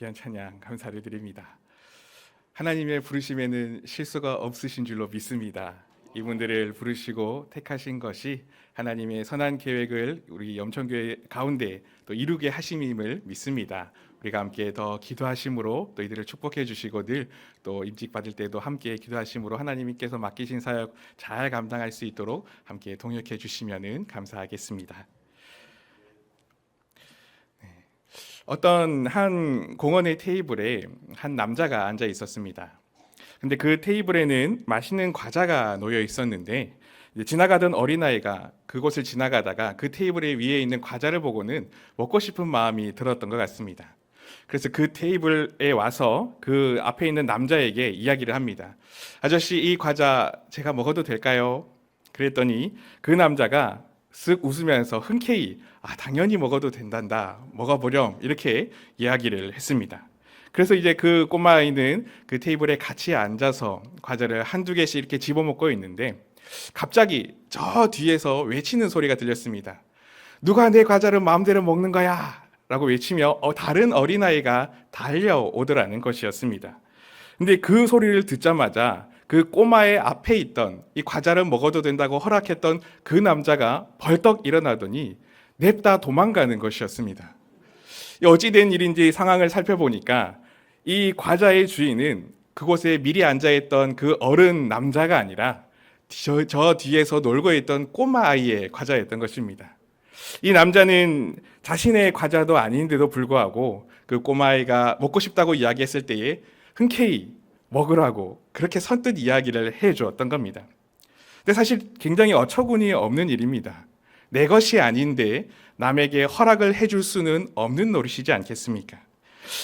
귀한 찬양 감사를 드립니다. 하나님의 부르심에는 실수가 없으신 줄로 믿습니다. 이분들을 부르시고 택하신 것이 하나님의 선한 계획을 우리 염천교회 가운데 또 이루게 하심임을 믿습니다. 우리가 함께 더 기도하심으로 또 이들을 축복해 주시고 늘 또 임직 받을 때도 함께 기도하심으로 하나님께서 맡기신 사역 잘 감당할 수 있도록 함께 동역해 주시면은 감사하겠습니다. 어떤 한 공원의 테이블에 한 남자가 앉아 있었습니다. 근데 그 테이블에는 맛있는 과자가 놓여 있었는데 지나가던 어린아이가 그곳을 지나가다가 그 테이블 위에 있는 과자를 보고는 먹고 싶은 마음이 들었던 것 같습니다. 그래서 그 테이블에 와서 그 앞에 있는 남자에게 이야기를 합니다. 아저씨, 이 과자 제가 먹어도 될까요? 그랬더니 그 남자가 쓱 웃으면서 흔쾌히 당연히 먹어도 된단다, 먹어보렴, 이렇게 이야기를 했습니다. 그래서 이제 그 꼬마아이는 그 테이블에 같이 앉아서 과자를 한두 개씩 이렇게 집어먹고 있는데 갑자기 저 뒤에서 외치는 소리가 들렸습니다. 누가 내 과자를 마음대로 먹는 거야? 라고 외치며 다른 어린아이가 달려오더라는 것이었습니다. 근데 그 소리를 듣자마자 그 꼬마의 앞에 있던 이 과자를 먹어도 된다고 허락했던 그 남자가 벌떡 일어나더니 냅다 도망가는 것이었습니다. 어찌된 일인지 상황을 살펴보니까 이 과자의 주인은 그곳에 미리 앉아있던 그 어른 남자가 아니라 저 뒤에서 놀고 있던 꼬마 아이의 과자였던 것입니다. 이 남자는 자신의 과자도 아닌데도 불구하고 그 꼬마아이가 먹고 싶다고 이야기했을 때에 흔쾌히 먹으라고 그렇게 선뜻 이야기를 해주었던 겁니다. 근데 사실 굉장히 어처구니 없는 일입니다. 내 것이 아닌데 남에게 허락을 해줄 수는 없는 노릇이지 않겠습니까?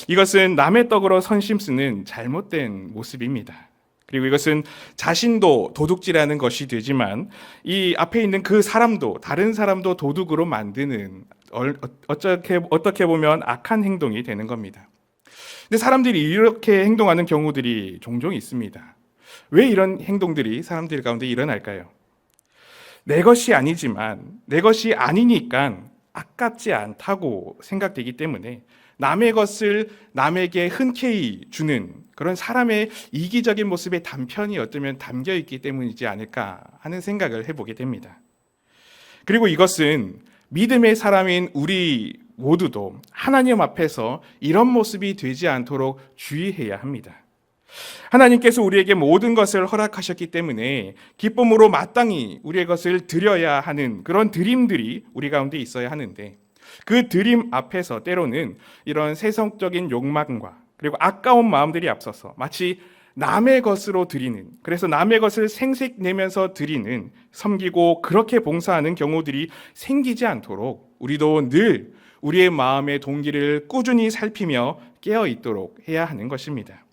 이것은 남의 떡으로 선심 쓰는 잘못된 모습입니다. 그리고 이것은 자신도 도둑질하는 것이 되지만 이 앞에 있는 그 사람도, 다른 사람도 도둑으로 만드는 어떻게 보면 악한 행동이 되는 겁니다. 근데 사람들이 이렇게 행동하는 경우들이 종종 있습니다. 왜 이런 행동들이 사람들 가운데 일어날까요? 내 것이 아니지만 내 것이 아니니까 아깝지 않다고 생각되기 때문에 남의 것을 남에게 흔쾌히 주는 그런 사람의 이기적인 모습의 단편이 어쩌면 담겨 있기 때문이지 않을까 하는 생각을 해보게 됩니다. 그리고 이것은 믿음의 사람인 우리 모두도 하나님 앞에서 이런 모습이 되지 않도록 주의해야 합니다. 하나님께서 우리에게 모든 것을 허락하셨기 때문에 기쁨으로 마땅히 우리의 것을 드려야 하는 그런 드림들이 우리 가운데 있어야 하는데 그 드림 앞에서 때로는 이런 세속적인 욕망과 그리고 아까운 마음들이 앞서서 마치 남의 것으로 드리는, 그래서 남의 것을 생색내면서 드리는, 섬기고 그렇게 봉사하는 경우들이 생기지 않도록 우리도 늘 우리의 마음의 동기를 꾸준히 살피며 깨어 있도록 해야 하는 것입니다.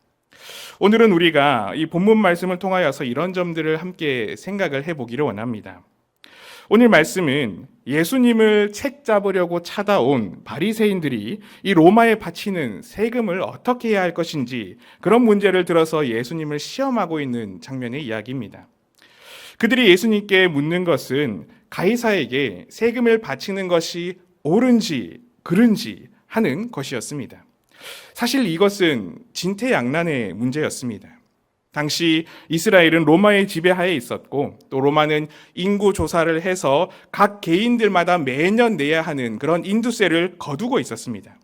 오늘은 우리가 이 본문 말씀을 통하여서 이런 점들을 함께 생각을 해보기를 원합니다. 오늘 말씀은 예수님을 책잡으려고 찾아온 바리새인들이 이 로마에 바치는 세금을 어떻게 해야 할 것인지 그런 문제를 들어서 예수님을 시험하고 있는 장면의 이야기입니다. 그들이 예수님께 묻는 것은 가이사에게 세금을 바치는 것이 옳은지 그른지 하는 것이었습니다. 사실 이것은 진퇴양난의 문제였습니다. 당시 이스라엘은 로마의 지배하에 있었고 또 로마는 인구 조사를 해서 각 개인들마다 매년 내야 하는 그런 인두세를 거두고 있었습니다.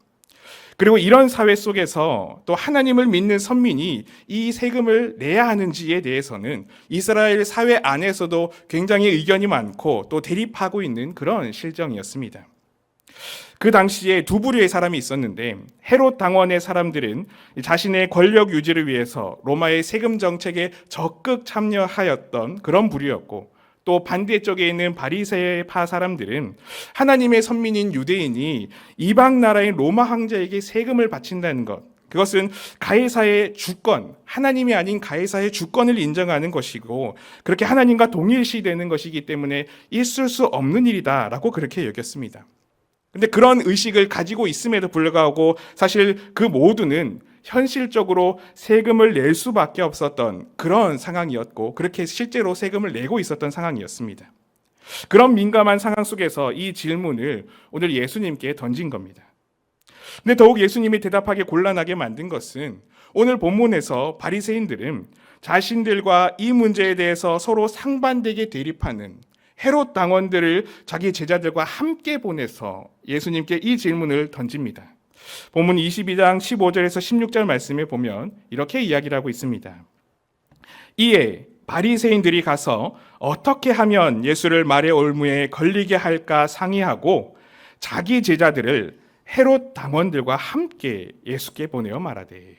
그리고 이런 사회 속에서 또 하나님을 믿는 선민이 이 세금을 내야 하는지에 대해서는 이스라엘 사회 안에서도 굉장히 의견이 많고 또 대립하고 있는 그런 실정이었습니다. 그 당시에 두 부류의 사람이 있었는데 헤롯 당원의 사람들은 자신의 권력 유지를 위해서 로마의 세금 정책에 적극 참여하였던 그런 부류였고 또 반대쪽에 있는 바리새파 사람들은 하나님의 선민인 유대인이 이방 나라인 로마 황제에게 세금을 바친다는 것, 그것은 가이사의 주권, 하나님이 아닌 가이사의 주권을 인정하는 것이고 그렇게 하나님과 동일시되는 것이기 때문에 있을 수 없는 일이다라고 그렇게 여겼습니다. 근데 그런 의식을 가지고 있음에도 불구하고 사실 그 모두는 현실적으로 세금을 낼 수밖에 없었던 그런 상황이었고 그렇게 실제로 세금을 내고 있었던 상황이었습니다. 그런 민감한 상황 속에서 이 질문을 오늘 예수님께 던진 겁니다. 근데 더욱 예수님이 대답하기 곤란하게 만든 것은 오늘 본문에서 바리새인들은 자신들과 이 문제에 대해서 서로 상반되게 대립하는 헤롯 당원들을 자기 제자들과 함께 보내서 예수님께 이 질문을 던집니다. 본문 22장 15절에서 16절 말씀에 보면 이렇게 이야기를 하고 있습니다. 이에 바리새인들이 가서 어떻게 하면 예수를 말의 올무에 걸리게 할까 상의하고 자기 제자들을 헤롯 당원들과 함께 예수께 보내어 말하되,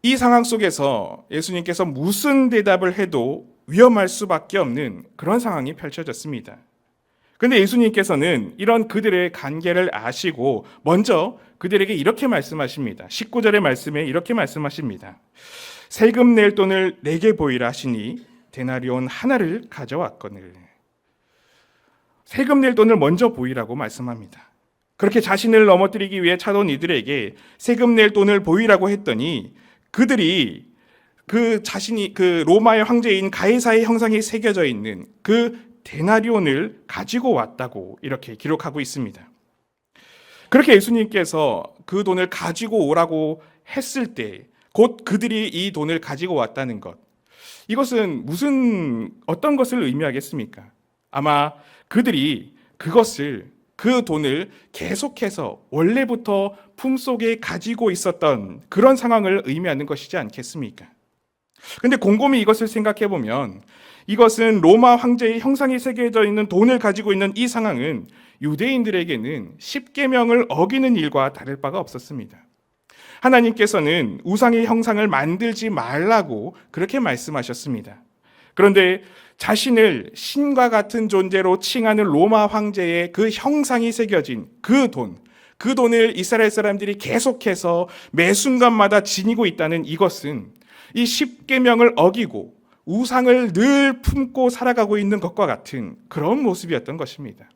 이 상황 속에서 예수님께서 무슨 대답을 해도 위험할 수밖에 없는 그런 상황이 펼쳐졌습니다. 그런데 예수님께서는 이런 그들의 관계를 아시고 먼저 그들에게 이렇게 말씀하십니다. 19절의 말씀에 이렇게 말씀하십니다. 세금 낼 돈을 내게 보이라 하시니 데나리온 하나를 가져왔거늘. 세금 낼 돈을 먼저 보이라고 말씀합니다. 그렇게 자신을 넘어뜨리기 위해 찾아온 이들에게 세금 낼 돈을 보이라고 했더니 그들이 자신이 로마의 황제인 가이사의 형상이 새겨져 있는 그 데나리온을 가지고 왔다고 이렇게 기록하고 있습니다. 그렇게 예수님께서 그 돈을 가지고 오라고 했을 때 곧 그들이 이 돈을 가지고 왔다는 것, 이것은 어떤 것을 의미하겠습니까? 아마 그들이 그 돈을 계속해서 원래부터 품속에 가지고 있었던 그런 상황을 의미하는 것이지 않겠습니까? 근데 곰곰이 이것을 생각해 보면 이것은 로마 황제의 형상이 새겨져 있는 돈을 가지고 있는 이 상황은 유대인들에게는 십계명을 어기는 일과 다를 바가 없었습니다. 하나님께서는 우상의 형상을 만들지 말라고 그렇게 말씀하셨습니다. 그런데 자신을 신과 같은 존재로 칭하는 로마 황제의 그 형상이 새겨진 그 돈을 이스라엘 사람들이 계속해서 매 순간마다 지니고 있다는 이것은 이 십계명을 어기고 우상을 늘 품고 살아가고 있는 것과 같은 그런 모습이었던 것입니다.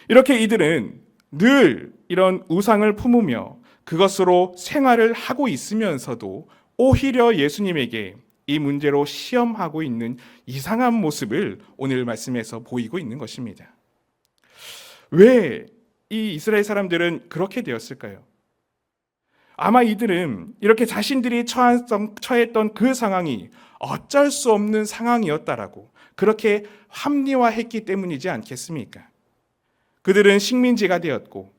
이렇게 이들은 늘 이런 우상을 품으며 그것으로 생활을 하고 있으면서도 오히려 예수님에게 이 문제로 시험하고 있는 이상한 모습을 오늘 말씀에서 보이고 있는 것입니다. 왜 이 이스라엘 사람들은 그렇게 되었을까요? 아마 이들은 이렇게 자신들이 처했던 그 상황이 어쩔 수 없는 상황이었다라고 그렇게 합리화했기 때문이지 않겠습니까? 그들은 식민지가 되었고,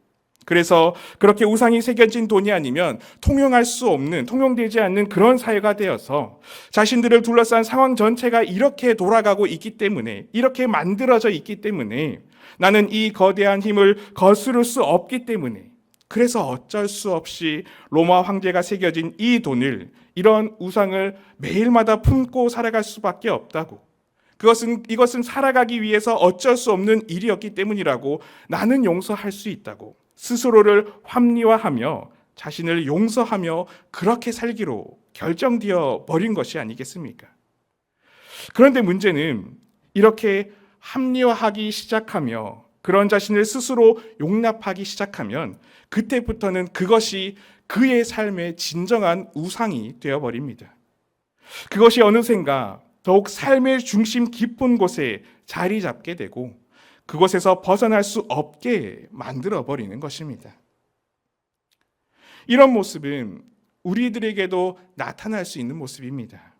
그래서 그렇게 우상이 새겨진 돈이 아니면 통용되지 않는 그런 사회가 되어서 자신들을 둘러싼 상황 전체가 이렇게 돌아가고 있기 때문에, 이렇게 만들어져 있기 때문에 나는 이 거대한 힘을 거스를 수 없기 때문에, 그래서 어쩔 수 없이 로마 황제가 새겨진 이 돈을, 이런 우상을 매일마다 품고 살아갈 수밖에 없다고, 이것은 살아가기 위해서 어쩔 수 없는 일이었기 때문이라고, 나는 용서할 수 있다고 스스로를 합리화하며 자신을 용서하며 그렇게 살기로 결정되어 버린 것이 아니겠습니까? 그런데 문제는 이렇게 합리화하기 시작하며 그런 자신을 스스로 용납하기 시작하면 그때부터는 그것이 그의 삶의 진정한 우상이 되어버립니다. 그것이 어느샌가 더욱 삶의 중심 깊은 곳에 자리 잡게 되고 그곳에서 벗어날 수 없게 만들어버리는 것입니다. 이런 모습은 우리들에게도 나타날 수 있는 모습입니다.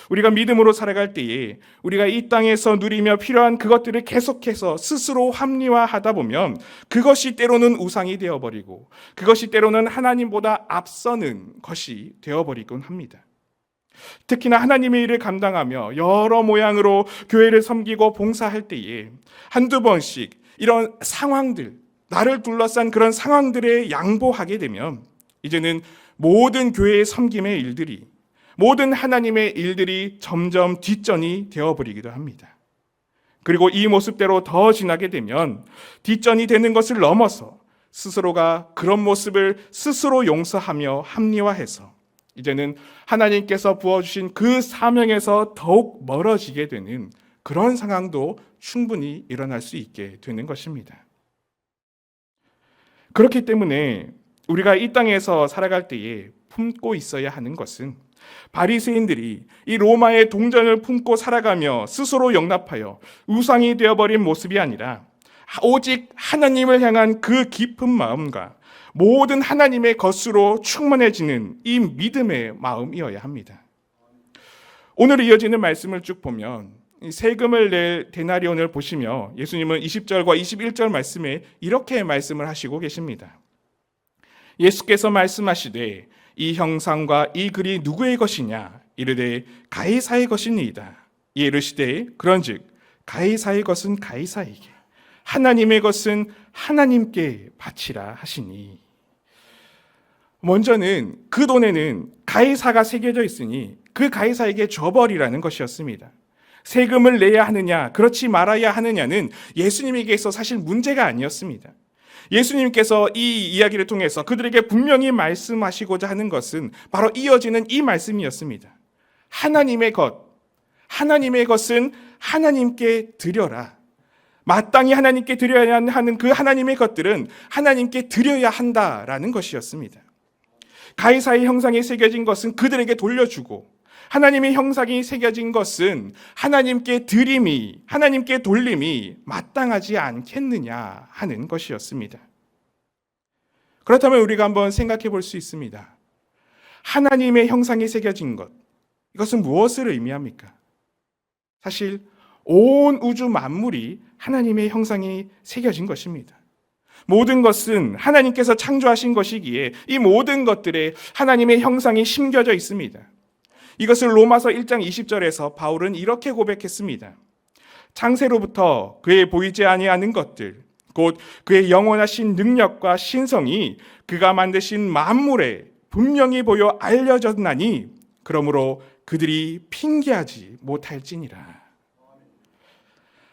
우리가 믿음으로 살아갈 때에 우리가 이 땅에서 누리며 필요한 그것들을 계속해서 스스로 합리화하다 보면 그것이 때로는 우상이 되어버리고 그것이 때로는 하나님보다 앞서는 것이 되어버리곤 합니다. 특히나 하나님의 일을 감당하며 여러 모양으로 교회를 섬기고 봉사할 때에 한두 번씩 이런 상황들, 나를 둘러싼 그런 상황들에 양보하게 되면 이제는 모든 교회의 섬김의 일들이, 모든 하나님의 일들이 점점 뒷전이 되어버리기도 합니다. 그리고 이 모습대로 더 지나게 되면 뒷전이 되는 것을 넘어서 스스로가 그런 모습을 스스로 용서하며 합리화해서 이제는 하나님께서 부어주신 그 사명에서 더욱 멀어지게 되는 그런 상황도 충분히 일어날 수 있게 되는 것입니다. 그렇기 때문에 우리가 이 땅에서 살아갈 때에 품고 있어야 하는 것은 바리새인들이 이 로마의 동전을 품고 살아가며 스스로 용납하여 우상이 되어버린 모습이 아니라 오직 하나님을 향한 그 깊은 마음과 모든 하나님의 것으로 충만해지는 이 믿음의 마음이어야 합니다. 오늘 이어지는 말씀을 쭉 보면 세금을 낼 데나리온을 보시며 예수님은 20절과 21절 말씀에 이렇게 말씀을 하시고 계십니다. 예수께서 말씀하시되 이 형상과 이 글이 누구의 것이냐 이르되 가이사의 것이니이다. 이에 이르시되 그런즉 가이사의 것은 가이사에게 하나님의 것은 하나님께 바치라 하시니. 먼저는 그 돈에는 가이사가 새겨져 있으니 그 가이사에게 줘버리라는 것이었습니다. 세금을 내야 하느냐 그렇지 말아야 하느냐는 예수님에게서 사실 문제가 아니었습니다. 예수님께서 이 이야기를 통해서 그들에게 분명히 말씀하시고자 하는 것은 바로 이어지는 이 말씀이었습니다. 하나님의 것은 하나님께 드려라. 마땅히 하나님께 드려야 하는 그 하나님의 것들은 하나님께 드려야 한다라는 것이었습니다. 가이사의 형상이 새겨진 것은 그들에게 돌려주고 하나님의 형상이 새겨진 것은 하나님께 드림이, 하나님께 돌림이 마땅하지 않겠느냐 하는 것이었습니다. 그렇다면 우리가 한번 생각해 볼 수 있습니다. 하나님의 형상이 새겨진 것, 이것은 무엇을 의미합니까? 사실 온 우주 만물이 하나님의 형상이 새겨진 것입니다. 모든 것은 하나님께서 창조하신 것이기에 이 모든 것들에 하나님의 형상이 심겨져 있습니다. 이것을 로마서 1장 20절에서 바울은 이렇게 고백했습니다. 창세로부터 그의 보이지 아니하는 것들, 곧 그의 영원하신 능력과 신성이 그가 만드신 만물에 분명히 보여 알려졌나니 그러므로 그들이 핑계하지 못할지니라.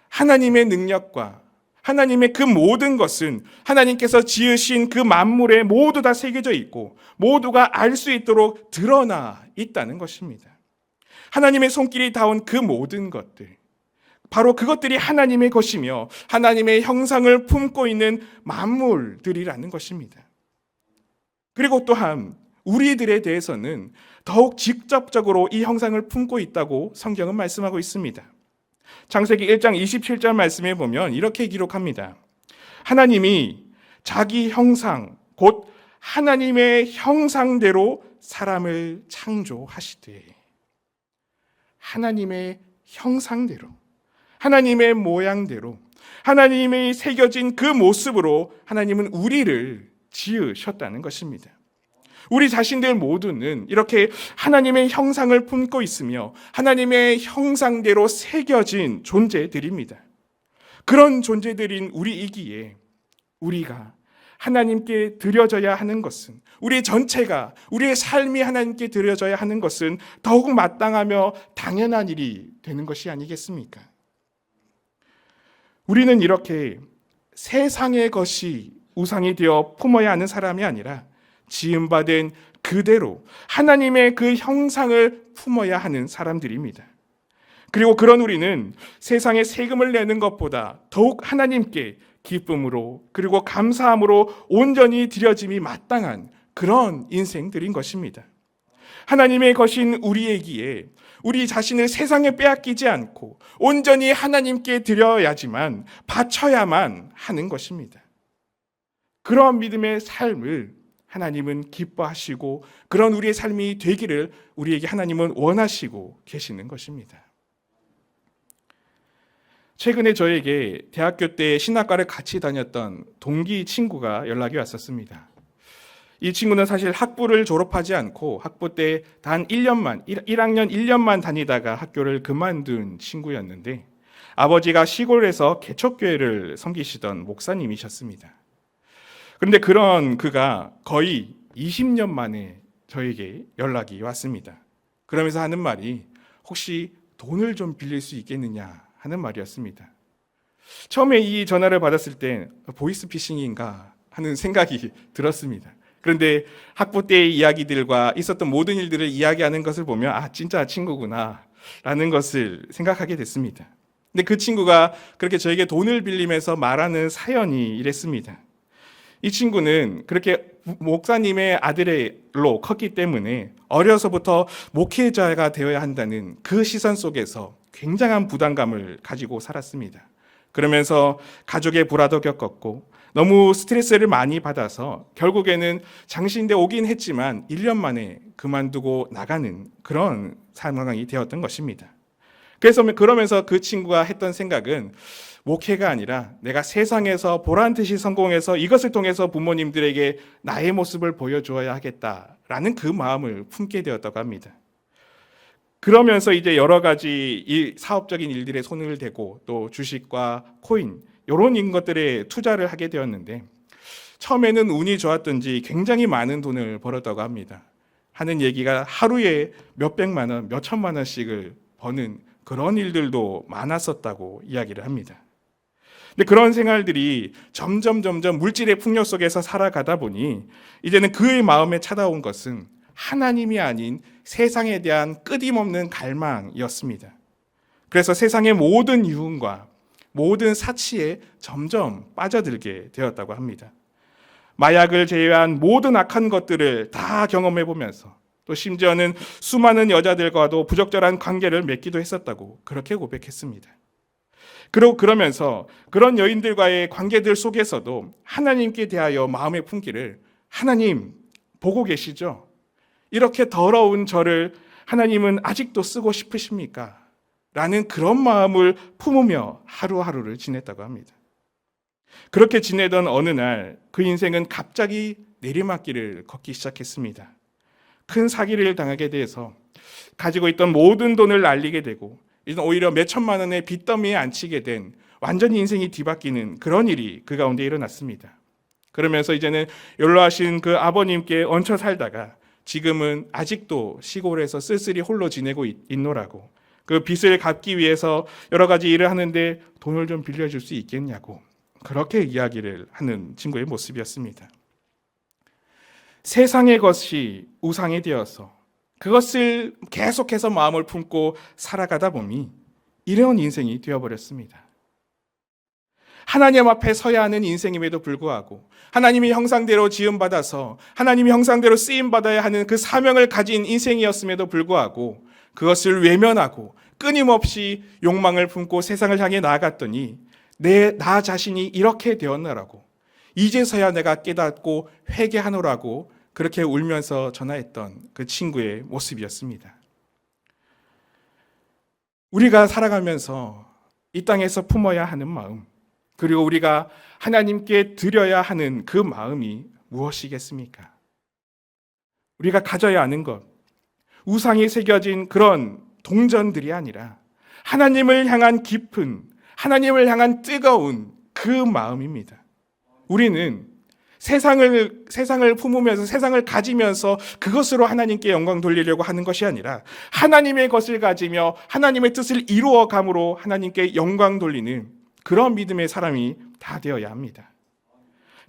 하나님의 능력과 하나님의 그 모든 것은 하나님께서 지으신 그 만물에 모두 다 새겨져 있고 모두가 알 수 있도록 드러나 있다는 것입니다. 하나님의 손길이 닿은 그 모든 것들, 바로 그것들이 하나님의 것이며 하나님의 형상을 품고 있는 만물들이라는 것입니다. 그리고 또한 우리들에 대해서는 더욱 직접적으로 이 형상을 품고 있다고 성경은 말씀하고 있습니다. 창세기 1장 27절 말씀에 보면 이렇게 기록합니다. 하나님이 자기 형상, 곧 하나님의 형상대로 사람을 창조하시되, 하나님의 형상대로, 하나님의 모양대로, 하나님의 새겨진 그 모습으로 하나님은 우리를 지으셨다는 것입니다. 우리 자신들 모두는 이렇게 하나님의 형상을 품고 있으며 하나님의 형상대로 새겨진 존재들입니다. 그런 존재들인 우리이기에 우리가 하나님께 드려져야 하는 것은, 우리 전체가, 우리의 삶이 하나님께 드려져야 하는 것은 더욱 마땅하며 당연한 일이 되는 것이 아니겠습니까? 우리는 이렇게 세상의 것이 우상이 되어 품어야 하는 사람이 아니라 지음받은 그대로 하나님의 그 형상을 품어야 하는 사람들입니다. 그리고 그런 우리는 세상에 세금을 내는 것보다 더욱 하나님께 기쁨으로 그리고 감사함으로 온전히 드려짐이 마땅한 그런 인생들인 것입니다. 하나님의 것인 우리에게 우리 자신을 세상에 빼앗기지 않고 온전히 하나님께 드려야지만, 바쳐야만 하는 것입니다. 그러한 믿음의 삶을 하나님은 기뻐하시고 그런 우리의 삶이 되기를 우리에게 하나님은 원하시고 계시는 것입니다. 최근에 저에게 대학교 때 신학과를 같이 다녔던 동기 친구가 연락이 왔었습니다. 이 친구는 사실 학부를 졸업하지 않고 학부 때 단 1학년 1년만 다니다가 학교를 그만둔 친구였는데 아버지가 시골에서 개척교회를 섬기시던 목사님이셨습니다. 그런데 그런 그가 거의 20년 만에 저에게 연락이 왔습니다. 그러면서 하는 말이 혹시 돈을 좀 빌릴 수 있겠느냐 하는 말이었습니다. 처음에 이 전화를 받았을 때 보이스피싱인가 하는 생각이 들었습니다. 그런데 학부 때의 이야기들과 있었던 모든 일들을 이야기하는 것을 보면 진짜 친구구나 라는 것을 생각하게 됐습니다. 근데 그 친구가 그렇게 저에게 돈을 빌리면서 말하는 사연이 이랬습니다. 이 친구는 그렇게 목사님의 아들로 컸기 때문에 어려서부터 목회자가 되어야 한다는 그 시선 속에서 굉장한 부담감을 가지고 살았습니다. 그러면서 가족의 불화도 겪었고 너무 스트레스를 많이 받아서 결국에는 장신대 오긴 했지만 1년 만에 그만두고 나가는 그런 상황이 되었던 것입니다. 그래서 그러면서 그 친구가 했던 생각은 목회가 아니라 내가 세상에서 보란 듯이 성공해서 이것을 통해서 부모님들에게 나의 모습을 보여주어야 하겠다라는 그 마음을 품게 되었다고 합니다. 그러면서 이제 여러 가지 이 사업적인 일들에 손을 대고 또 주식과 코인 이런 것들에 투자를 하게 되었는데 처음에는 운이 좋았던지 굉장히 많은 돈을 벌었다고 합니다. 하는 얘기가 하루에 몇백만 원, 몇천만 원씩을 버는 그런 일들도 많았었다고 이야기를 합니다. 근데 그런 생활들이 점점 물질의 풍요 속에서 살아가다 보니 이제는 그의 마음에 찾아온 것은 하나님이 아닌 세상에 대한 끊임없는 갈망이었습니다. 그래서 세상의 모든 유흥과 모든 사치에 점점 빠져들게 되었다고 합니다. 마약을 제외한 모든 악한 것들을 다 경험해 보면서 또 심지어는 수많은 여자들과도 부적절한 관계를 맺기도 했었다고 그렇게 고백했습니다. 그러면서 그런 여인들과의 관계들 속에서도 하나님께 대하여 마음의 품기를 하나님 보고 계시죠? 이렇게 더러운 저를 하나님은 아직도 쓰고 싶으십니까? 라는 그런 마음을 품으며 하루하루를 지냈다고 합니다. 그렇게 지내던 어느 날 그 인생은 갑자기 내리막길을 걷기 시작했습니다. 큰 사기를 당하게 돼서 가지고 있던 모든 돈을 날리게 되고 오히려 몇천만 원의 빚더미에 앉히게 된 완전히 인생이 뒤바뀌는 그런 일이 그 가운데 일어났습니다. 그러면서 이제는 연로하신 그 아버님께 얹혀 살다가 지금은 아직도 시골에서 쓸쓸히 홀로 지내고 있노라고 그 빚을 갚기 위해서 여러 가지 일을 하는데 돈을 좀 빌려줄 수 있겠냐고 그렇게 이야기를 하는 친구의 모습이었습니다. 세상의 것이 우상이 되어서 그것을 계속해서 마음을 품고 살아가다 보니 이런 인생이 되어버렸습니다. 하나님 앞에 서야 하는 인생임에도 불구하고 하나님의 형상대로 지음받아서 하나님의 형상대로 쓰임받아야 하는 그 사명을 가진 인생이었음에도 불구하고 그것을 외면하고 끊임없이 욕망을 품고 세상을 향해 나아갔더니 나 자신이 이렇게 되었나라고 이제서야 내가 깨닫고 회개하노라고 그렇게 울면서 전화했던 그 친구의 모습이었습니다. 우리가 살아가면서 이 땅에서 품어야 하는 마음 그리고 우리가 하나님께 드려야 하는 그 마음이 무엇이겠습니까? 우리가 가져야 하는 것 우상이 새겨진 그런 동전들이 아니라 하나님을 향한 깊은 하나님을 향한 뜨거운 그 마음입니다. 우리는 세상을 품으면서 세상을 가지면서 그것으로 하나님께 영광 돌리려고 하는 것이 아니라 하나님의 것을 가지며 하나님의 뜻을 이루어감으로 하나님께 영광 돌리는 그런 믿음의 사람이 다 되어야 합니다.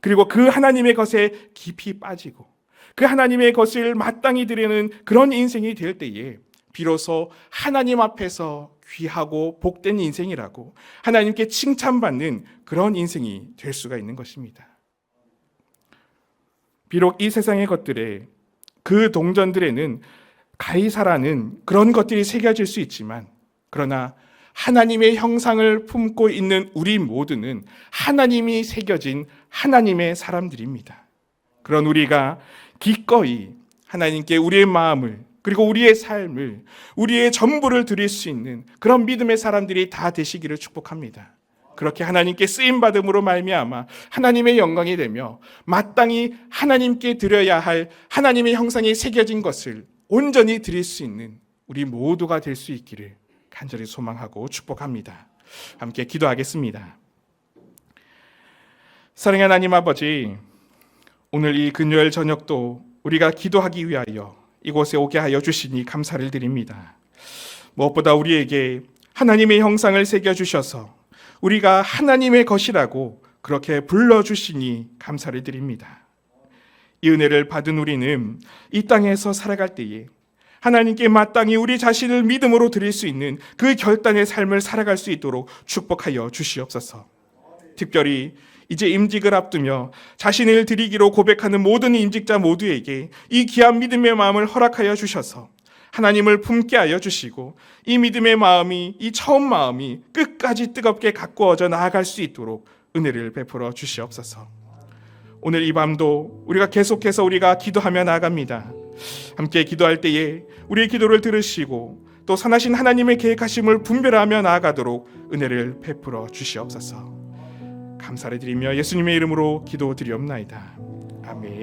그리고 그 하나님의 것에 깊이 빠지고 그 하나님의 것을 마땅히 드리는 그런 인생이 될 때에 비로소 하나님 앞에서 귀하고 복된 인생이라고 하나님께 칭찬받는 그런 인생이 될 수가 있는 것입니다. 비록 이 세상의 것들에 그 동전들에는 가이사라는 그런 것들이 새겨질 수 있지만 그러나 하나님의 형상을 품고 있는 우리 모두는 하나님이 새겨진 하나님의 사람들입니다. 그런 우리가 기꺼이 하나님께 우리의 마음을 그리고 우리의 삶을 우리의 전부를 드릴 수 있는 그런 믿음의 사람들이 다 되시기를 축복합니다. 그렇게 하나님께 쓰임받음으로 말미암아 하나님의 영광이 되며 마땅히 하나님께 드려야 할 하나님의 형상이 새겨진 것을 온전히 드릴 수 있는 우리 모두가 될 수 있기를 간절히 소망하고 축복합니다. 함께 기도하겠습니다. 사랑하는 하나님 아버지, 오늘 이 금요일 저녁도 우리가 기도하기 위하여 이곳에 오게 하여 주시니 감사를 드립니다. 무엇보다 우리에게 하나님의 형상을 새겨주셔서 우리가 하나님의 것이라고 그렇게 불러주시니 감사를 드립니다. 이 은혜를 받은 우리는 이 땅에서 살아갈 때에 하나님께 마땅히 우리 자신을 믿음으로 드릴 수 있는 그 결단의 삶을 살아갈 수 있도록 축복하여 주시옵소서. 특별히 이제 임직을 앞두며 자신을 드리기로 고백하는 모든 임직자 모두에게 이 귀한 믿음의 마음을 허락하여 주셔서 하나님을 품게 하여 주시고 이 믿음의 마음이, 이 처음 마음이 끝까지 뜨겁게 가꾸어져 나아갈 수 있도록 은혜를 베풀어 주시옵소서. 오늘 이 밤도 우리가 계속해서 기도하며 나아갑니다. 함께 기도할 때에 우리의 기도를 들으시고 또 선하신 하나님의 계획하심을 분별하며 나아가도록 은혜를 베풀어 주시옵소서. 감사를 드리며 예수님의 이름으로 기도드리옵나이다. 아멘.